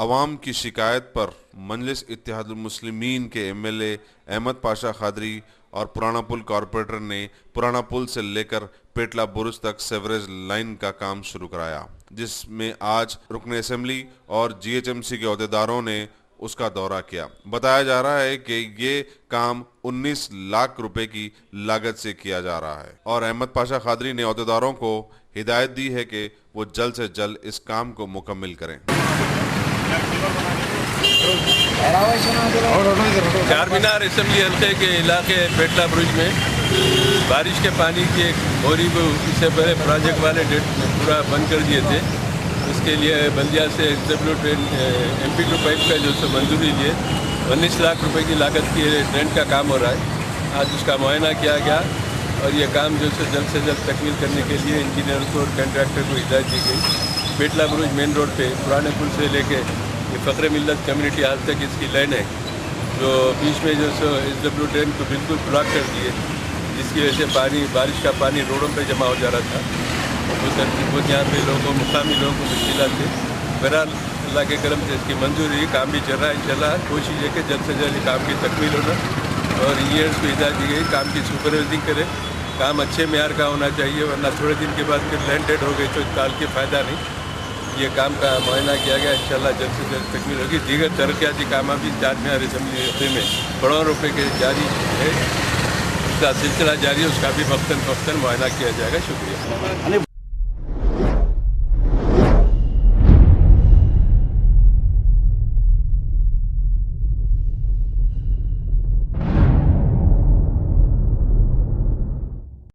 अवाम की शिकायत पर मजलिस इत्तेहादुल मुस्लिमीन के एमएलए अहमद पाशा खादरी और पुराना पुल कॉरपोरेटर ने पुराना पुल से लेकर पेटला बुरुज तक सेवरेज लाइन का काम शुरू कराया, जिसमें आज रुकन असेंबली और जीएचएमसी के अहदेदारों ने उसका दौरा किया। बताया जा रहा है कि ये काम 19 लाख रुपए की लागत से किया जा रहा है और अहमद पाशा खादरी ने अहदेदारों को हिदायत दी है कि वो जल्द से जल्द इस काम को मुकम्मल करें। चार मीनार असेंबली हल्के के इलाके पेटला बुरुज में बारिश के पानी की एक बोरी को इससे पहले प्रोजेक्ट वाले पूरा बंद कर दिए थे। उसके लिए बल्दिया से XW ट्रेन MP2 पाइप का जो सो मंजूरी लिए 19 लाख रुपए की लागत की ट्रेन का काम हो रहा है। आज उसका मुआयना किया गया और ये काम जो से जल्द तकमील करने के लिए इंजीनियर को और कंट्रैक्टर को हिदायत दी गई। पेटला बुरुज मेन रोड पे पुराने पुल से लेके ये फ़ख्र मिल्लत कम्युनिटी हाल तक इसकी लाइन है, जो बीच में जो सो XW ट्रेन को बिल्कुल ब्लॉक कर दिए, जिसकी वजह से बारिश का पानी रोडों पे जमा हो जा रहा था। वो यहाँ पे मुकामी लोगों को मुश्किल थे। बहरहाल अल्लाह के करम से इसकी मंजूरी, काम भी चल रहा है। इंशाल्लाह कोशिश है कि जल्द से जल्द काम की तकमील होना और इंजीनियर्स को हिदायत दी गई काम की सुपरवाइजिंग करे। काम अच्छे मेयार का होना चाहिए, वरना थोड़े दिन के बाद फिर लैंड डेड हो गई तो टाल के फ़ायदा नहीं। ये काम का मुआयना किया गया, इंशाल्लाह जल्द से जल्द तकमील होगी। दीगर तरक्याती काम भी 4 मीनार असेंबली में करोड़ों रुपये के जारी है, उसका सिलसिला जारी है, उसका भी वक्तन मुआयना किया जाएगा। शुक्रिया।